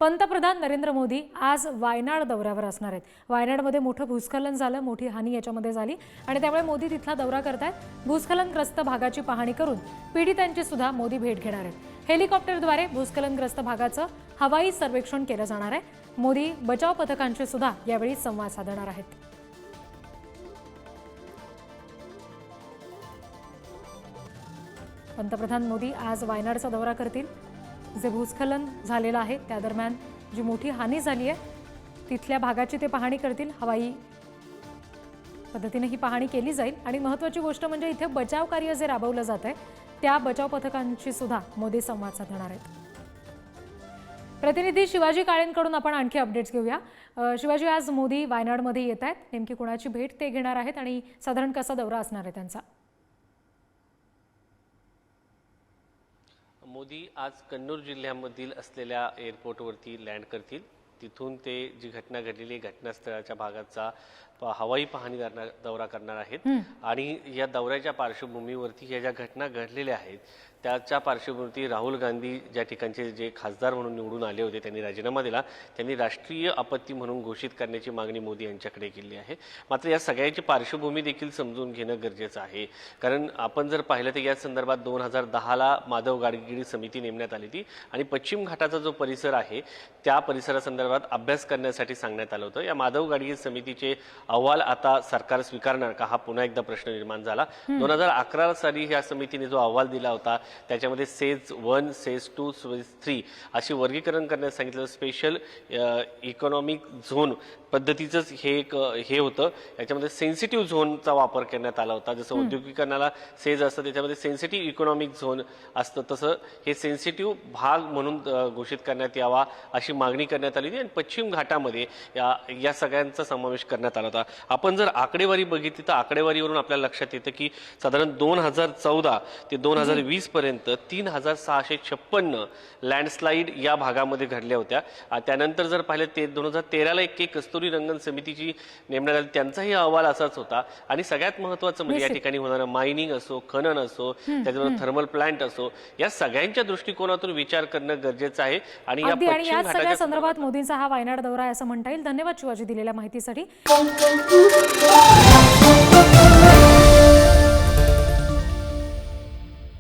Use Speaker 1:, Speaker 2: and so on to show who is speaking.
Speaker 1: पंतप्रधान नरेंद्र मोदी आज वायनाड दौऱ्यावर असणार आहेत। वायनाडमध्ये मोठं भूस्खलन झालं, मोठी हानी याच्यामध्ये झाली आणि त्यामुळे मोदी तिथला दौरा करतायत। भूस्खलनग्रस्त भागाची पाहणी करून पीडितांची सुद्धा मोदी भेट घेणार आहेत। हेलिकॉप्टरद्वारे भूस्खलनग्रस्त भागाचं हवाई सर्वेक्षण केलं जाणार आहे। मोदी बचाव पथकांशी सुद्धा यावेळी संवाद साधणार आहेत। पंतप्रधान मोदी आज वायनाडचा दौरा करतील। जे भूस्खलन झालेलं आहे त्या दरम्यान जी मोठी हानी झाली आहे तिथल्या भागाची ते पाहणी करतील। हवाई पद्धतीने ही पाहणी केली जाईल आणि महत्त्वाची गोष्ट म्हणजे इथे बचाव कार्य जे राबवलं जात आहे त्या बचाव पथकांशी सुद्धा मोदी संवाद साधणार आहेत। प्रतिनिधी शिवाजी काळेंकडून आपण आणखी अपडेट्स घेऊया। शिवाजी, आज मोदी वायनाडमध्ये येत आहेत, नेमकी कोणाची भेट ते घेणार आहेत आणि साधारण कसा दौरा असणार आहे त्यांचा?
Speaker 2: मोदी आज कन्नूर जिल्ह्यामधील असलेल्या एअरपोर्टवरती लँड करतील। तिथून ते जी घटना घडलेली घटनास्थळाच्या भागाचा हवाई पाहणी दौरा करणार आहेत आणि या दौऱ्याच्या पार्श्वभूमीवरती ह्या ज्या घटना घडलेल्या आहेत त्याच्या पार्श्वभूमीवरती राहुल गांधी ज्या ठिकाणचे जे खासदार म्हणून निवडून आले होते त्यांनी राजीनामा दिला, त्यांनी राष्ट्रीय आपत्ती म्हणून घोषित करण्याची मागणी मोदी यांच्याकडे केली आहे। मात्र या सगळ्याची पार्श्वभूमी देखील समजून घेणं गरजेचं आहे, कारण आपण जर पाहिलं तर या संदर्भात 2010ला माधव गाडगिळ समिती नेमण्यात आली होती आणि पश्चिम घाटाचा जो परिसर आहे त्या परिसरासंदर्भात अभ्यास करण्यासाठी सांगण्यात आलं होतं। या माधव गाडगिळ समितीचे अहवाल आता सरकार स्वीकारणार का, हा पुन्हा एकदा प्रश्न निर्माण झाला। 2011 साली या समितीने जो अहवाल दिला होता त्याच्यामध्ये सेज 1, सेज 2, सेज 3 अशी वर्गीकरण करण्यास सांगितलं। स्पेशल इकॉनॉमिक झोन पद्धतीचंच हे होतं। याच्यामध्ये सेन्सिटिव्ह झोनचा वापर करण्यात आला होता। जसं औद्योगिकरणाला सेज असतं त्याच्यामध्ये सेन्सिटिव्ह इकॉनॉमिक झोन असतं, तसं हे सेन्सिटिव्ह भाग म्हणून घोषित करण्यात यावा अशी मागणी करण्यात आली होती आणि पश्चिम घाटामध्ये या सगळ्यांचा समावेश करण्यात आला होता। आपण जर आकडेवारी बघितली तर आकडेवारीवरून आपल्याला लक्षात येतं की साधारण 2014 ते 2020 पर्यंत 3656 लँडस्लाईड या भागामध्ये घडल्या होत्या। त्यानंतर जर पाहिलं ते 2013ला एक कस्तुरी रंगन समितीची नेमण्यात आली, त्यांचाही अहवाल असाच होता। आणि सगळ्यात महत्त्वाचं म्हणजे या ठिकाणी होणारं मायनिंग असो, खनन असो, त्याच्याबरोबर थर्मल प्लांट असो, या सगळ्यांच्या दृष्टिकोनातून विचार करणं गरजेचं आहे। आणि
Speaker 1: या सगळ्या संदर्भात मोदींचा हा वायनाड दौरा आहे असं म्हणता येईल। धन्यवाद शिवाजी दिलेल्या माहितीसाठी।